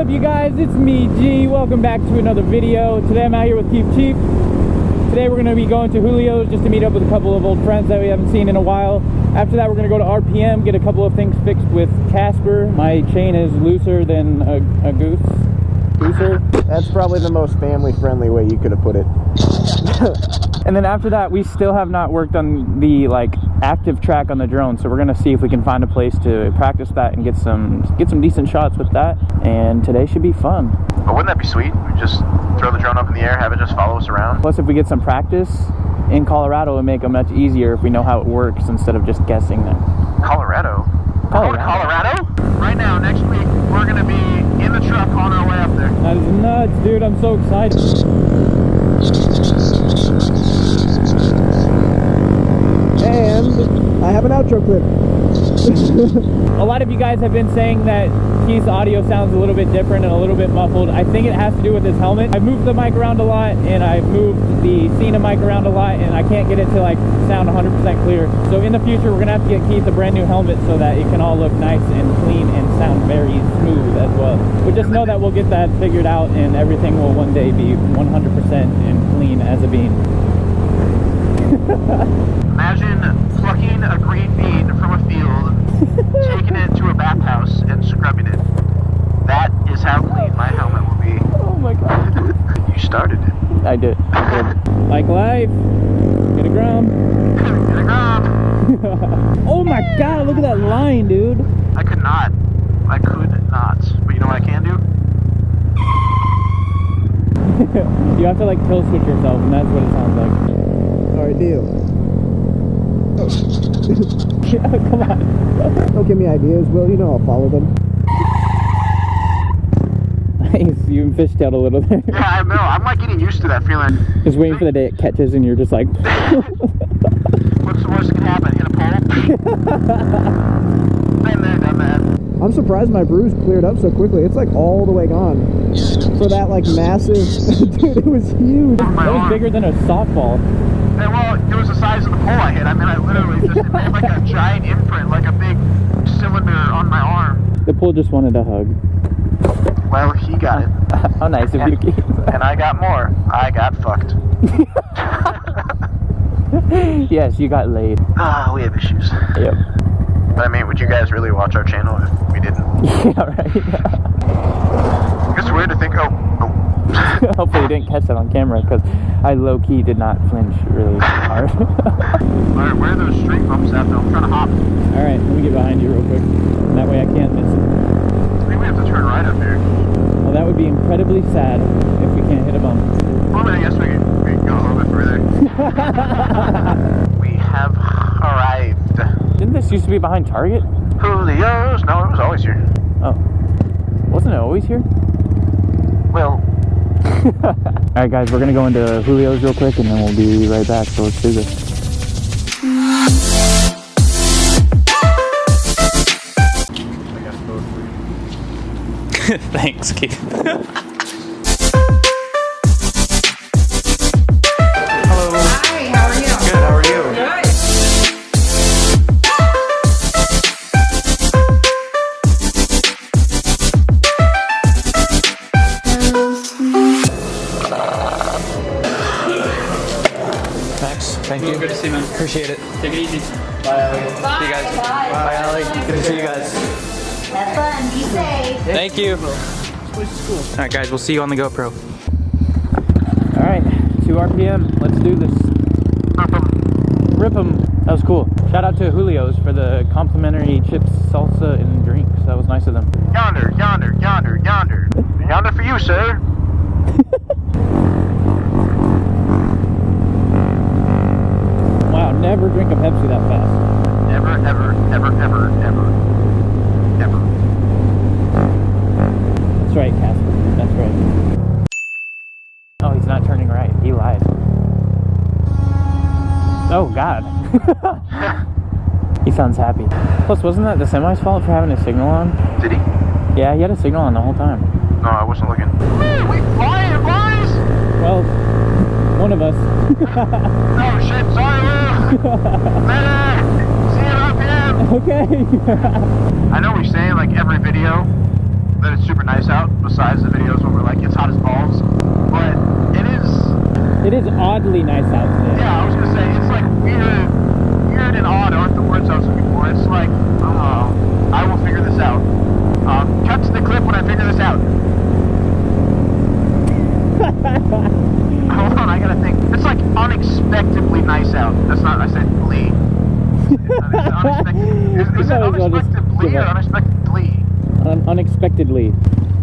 up, you guys? It's me, G. Welcome back to another video. Today I'm out here with Keep Chief. Today we're going to be going to Julio's just to meet up with a couple of old friends that we haven't seen in a while. After that, we're going to go to RPM, get a couple of things fixed with Casper. My chain is looser than a goose. Looser. That's probably the most family-friendly way you could have put it. And then after that, we still have not worked on the active track on the drone, so we're gonna see if we can find a place to practice that and get some decent shots with that. And today should be fun. But wouldn't that be sweet? We just throw the drone up in the air, have it just follow us around. Plus, if we get some practice in Colorado, it would make it much easier if we know how it works instead of just guessing there. Colorado? We're going to Colorado? Right now, next week, we're gonna be in the truck on our way up there. That is nuts, dude. I'm so excited. And I have an outro clip. A lot of you guys have been saying that Keith's audio sounds a little bit different and a little bit muffled. I think it has to do with his helmet. I've moved the mic around a lot, and I've moved the Sena mic around a lot, and I can't get it to sound 100% clear. So in the future, we're gonna have to get Keith a brand new helmet so that it can all look nice and clean and sound very smooth as well. But just know that we'll get that figured out, and everything will one day be 100% and clean as a bean. Imagine plucking a green bean from a field, taking it to a bathhouse, and scrubbing it. That is how clean my helmet will be. Oh my god. You started it. I did. Like life. Get a Grom. Get a Grom. Oh my god, look at that line, dude. I could not. But you know what I can do? You have to kill switch yourself, and that's what it sounds like. Alright, deal. Yeah, come on. Don't give me ideas, Will. You know I'll follow them. Nice, you fishtailed a little there. Yeah, I know. I'm getting used to that feeling. Just waiting for the day it catches and you're just like... What's the worst that can happen? Hit a pole? Been there, done that. I'm surprised my bruise cleared up so quickly. It's all the way gone. For that massive... Dude, it was huge. That was bigger than a softball. And, well, it was the size of the pole I hit. I mean, I literally just it made a giant imprint, like a big cylinder on my arm. The pole just wanted a hug. Well, he got it. How nice of you to keep. And I got more. I got fucked. Yes, you got laid. Ah, we have issues. Yep. But I mean, would you guys really watch our channel if we didn't? Yeah, right. I guess it's weird to think, Hopefully you didn't catch that on camera, because I low-key did not flinch really hard. Alright, where are those street bumps at though? I'm trying to hop. Alright, let me get behind you real quick. That way I can't miss it. I think we have to turn right up here. Well, that would be incredibly sad if we can't hit a bump. Well, I guess we can go a little bit further. We have arrived. Didn't this used to be behind Target? Julio's? No, it was always here. Oh. Wasn't it always here? Well. Alright guys, we're gonna go into Julio's real quick and then we'll be right back, so let's do this. Thanks, Keith. Hello. Hi, how are you? Good, how are you? Good. Thanks. Thank you. Good to see you, man. Appreciate it. Take it easy. Bye, Allie. Bye. See you guys. Bye. Bye, Allie. Good to see you guys. Have fun. Be safe. Thank you. Alright guys, we'll see you on the GoPro. Alright, 2 RPM. Let's do this. Rip 'em. That was cool. Shout out to Julio's for the complimentary chips, salsa, and drinks. That was nice of them. Yonder, yonder, yonder, yonder. Yonder for you, sir. Wow, never drink a Pepsi that fast. Never, ever, ever, ever, ever, ever. That's right, Casper. That's right. Oh, he's not turning right. He lied. Oh, God. He sounds happy. Plus, wasn't that the semi's fault for having a signal on? Did he? Yeah, he had a signal on the whole time. No, I wasn't looking. Hey, we flying, boys! Well, one of us. Oh, shit, sorry, Lou. Later. See you at RPM. Okay. I know we say, like, every video, that it's super nice out, besides the videos where we're like, it's hot as balls. But it is oddly nice out today. yeah, I was gonna say, it's like weird and odd aren't the words I was looking for. It's like, I will figure this out. Cut to the clip when I figure this out. Hold on, I gotta think. It's like unexpectedly nice out. That's not, I said glee. Is it unexpectedly or unexpectedly? Unexpectedly.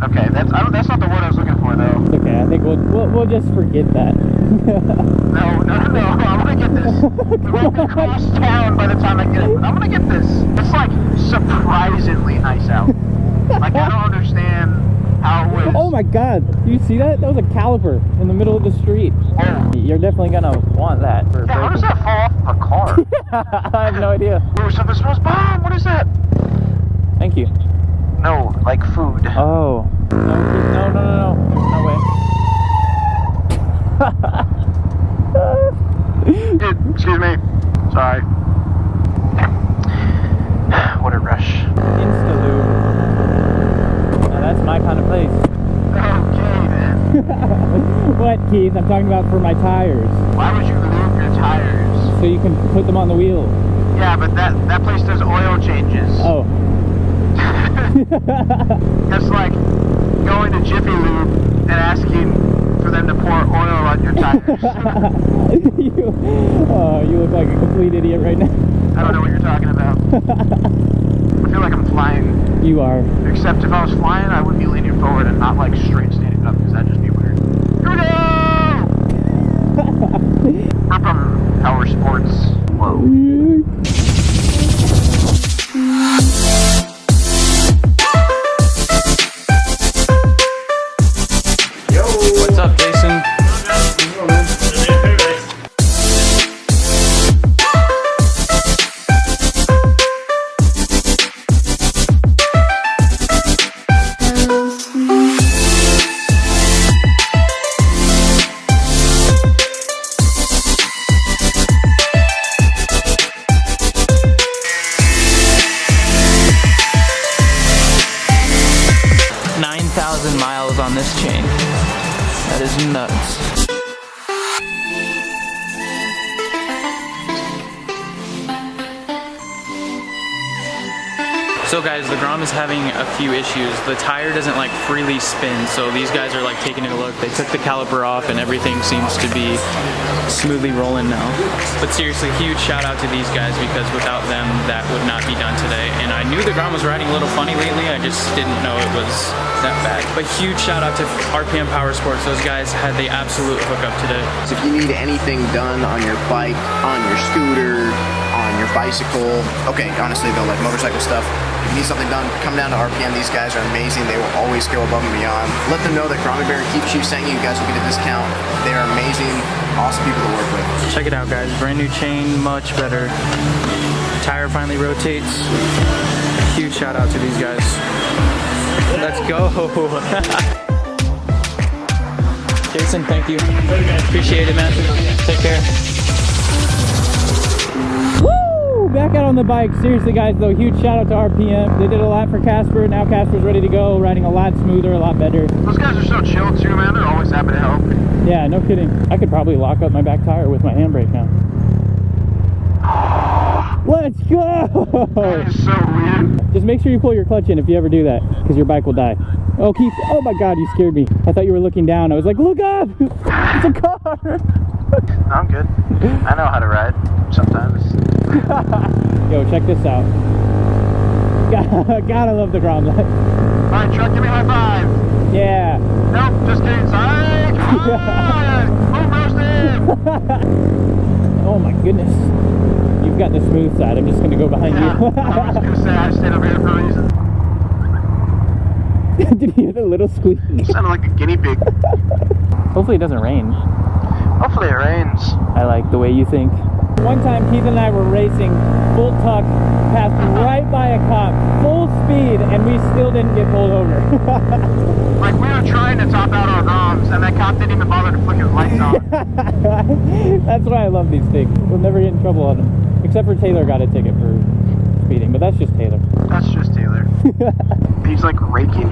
Okay, that's not the word I was looking for though. It's okay, I think we'll just forget that. No, I'm gonna get this. We won't be cross town by the time I get it, but I'm gonna get this. It's like surprisingly nice out. Like, I don't understand how it was. Oh my god, do you see that? That was a caliper in the middle of the street. Oh. You're definitely gonna want that for Yeah, how does that fall off of a car? I have no idea. Ooh, something smells bomb. What is that? Thank you. No, like food. Oh. No. No way. Dude, excuse me. Sorry. What a rush. Instalube. Now that's my kind of place. Okay, then. What, Keith? I'm talking about for my tires. Why would you lube your tires? So you can put them on the wheel. Yeah, but that place does oil changes. Oh. It's like going to Jiffy Lube and asking for them to pour oil on your tires. You look like a complete idiot right now. I don't know what you're talking about. I feel like I'm flying. You are. Except if I was flying, I would be leaning forward and not like straight standing up, because that'd just be weird. Here we go! We're from Power Sports. Whoa. What's up, Jason? Miles on this chain. That is nuts. So guys, the Grom is having a few issues. The tire doesn't like freely spin, so these guys are like taking a look. They took the caliper off and everything seems to be smoothly rolling now. But seriously, huge shout out to these guys, because without them, that would not be done today. And I knew the Grom was riding a little funny lately, I just didn't know it was that bad. But huge shout out to RPM Power Sports. Those guys had the absolute hookup today. So if you need anything done on your bike, on your scooter, on your bicycle, okay, honestly though, like motorcycle stuff, if you need something done, come down to RPM. These guys are amazing. They will always go above and beyond. Let them know that Gromie Bear keeps you saying you guys will get a discount. They are amazing, awesome people to work with. Check it out, guys. Brand new chain, much better. Tire finally rotates. Huge shout out to these guys. Let's go. Jason, thank you. Appreciate it, man. Take care. Woo! Back out on the bike. Seriously, guys, though, huge shout out to RPM. They did a lot for Casper. Now Casper's ready to go, riding a lot smoother, a lot better. Those guys are so chill too, man. They're always happy to help. Yeah, no kidding. I could probably lock up my back tire with my handbrake now. Let's go! That is so weird. Just make sure you pull your clutch in if you ever do that, because your bike will die. Oh, Keith, oh my god, you scared me. I thought you were looking down. I was like, look up! It's a car! No, I'm good. I know how to ride sometimes. Yo, check this out. Gotta love the Grom. Alright, truck, give me a high five. Yeah. Nope, just kidding. Sorry. Oh my goodness. You've got the smooth side. I'm just gonna go behind Yeah, you. I was gonna say I stayed over here for a reason. Did you hear the little squeak? It sounded like a guinea pig. Hopefully it doesn't rain. Hopefully it rains. I like the way you think. One time Keith and I were racing full tuck, passed right by a cop, full speed, and we still didn't get pulled over. Like, we were trying to top out our Groms, and that cop didn't even bother to flick his lights on. That's why I love these things. We'll never get in trouble on them. Except for Taylor got a ticket for speeding, but that's just Taylor. That's just Taylor. He's like raking.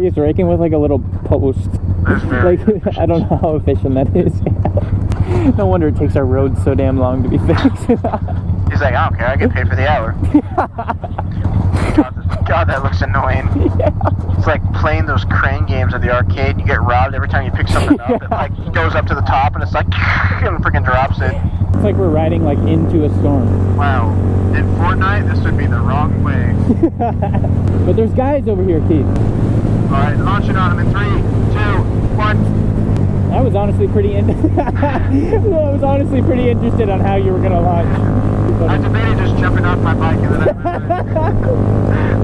He's raking with like a little post. That's very Like, I don't know how efficient that is. No wonder it takes our roads so damn long to be fixed. He's like, I don't care, I get paid for the hour. God, that looks annoying. Yeah. It's like playing those crane games at the arcade. You get robbed every time you pick something up. It like goes up to the top and it's like, and freaking drops it. It's like we're riding like into a storm. Wow. In Fortnite, this would be the wrong way. But there's guys over here, Keith. Alright, launching on them in 3, 2, 1. I was honestly pretty I was honestly pretty interested on how you were gonna launch. I debated just jumping off my bike and then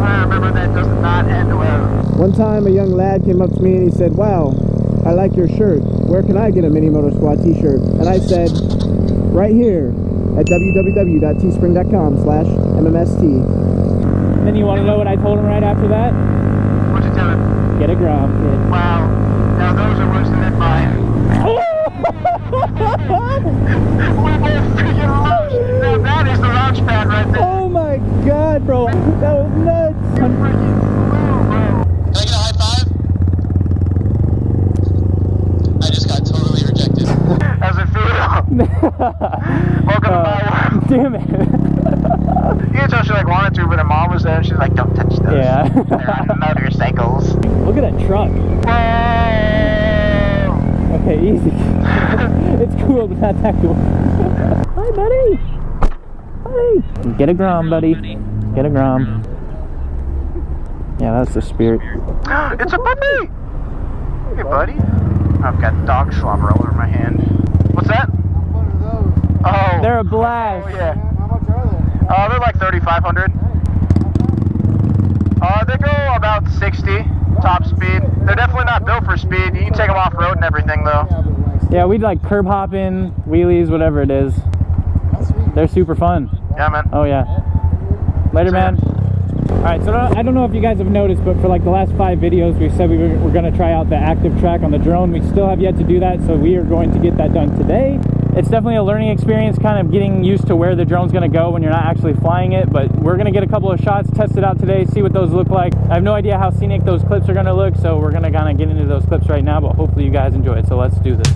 I remember that does not end well. One time a young lad came up to me and he said, wow, I like your shirt. Where can I get a Mini Motor Squad t-shirt? And I said, right here at www.teespring.com/MMST. Then you want to know what I told him right after that? What'd you tell him? Get a Grom, kid. Wow. Now those are worse than mine. We both freaking launched. Now that is the launch pad right there. Oh my god, bro. That was nuts. You freaking flew, bro. Can I get a high five? I just got totally rejected. How's it feel? Welcome to my world. Damn it. You can tell she like wanted to, but her mom was there and she's like, don't touch those. Yeah. They're on motorcycles. Look at that truck. Whoa! Okay, easy. It's cool, but not that cool. Hi, buddy. Hi. Get a Grom, buddy. Get a Grom. Yeah, that's the spirit. It's a puppy! Hey, buddy. I've got dog slobber all over my hand. What's that? Oh. They're a blast. Oh, yeah. They're like 3,500. They go about 60 top speed. They're definitely not built for speed. You can take them off road and everything though. Yeah, we'd like curb hopping, wheelies, whatever it is. They're super fun. Yeah, man. Oh yeah. Later, man. Alright, so I don't know if you guys have noticed, but for like the last 5 videos we said we were going to try out the active track on the drone. We still have yet to do that, so we are going to get that done today. It's definitely a learning experience, kind of getting used to where the drone's going to go when you're not actually flying it, but we're going to get a couple of shots, test it out today, see what those look like. I have no idea how scenic those clips are going to look, so we're going to kind of get into those clips right now, but hopefully you guys enjoy it, so let's do this.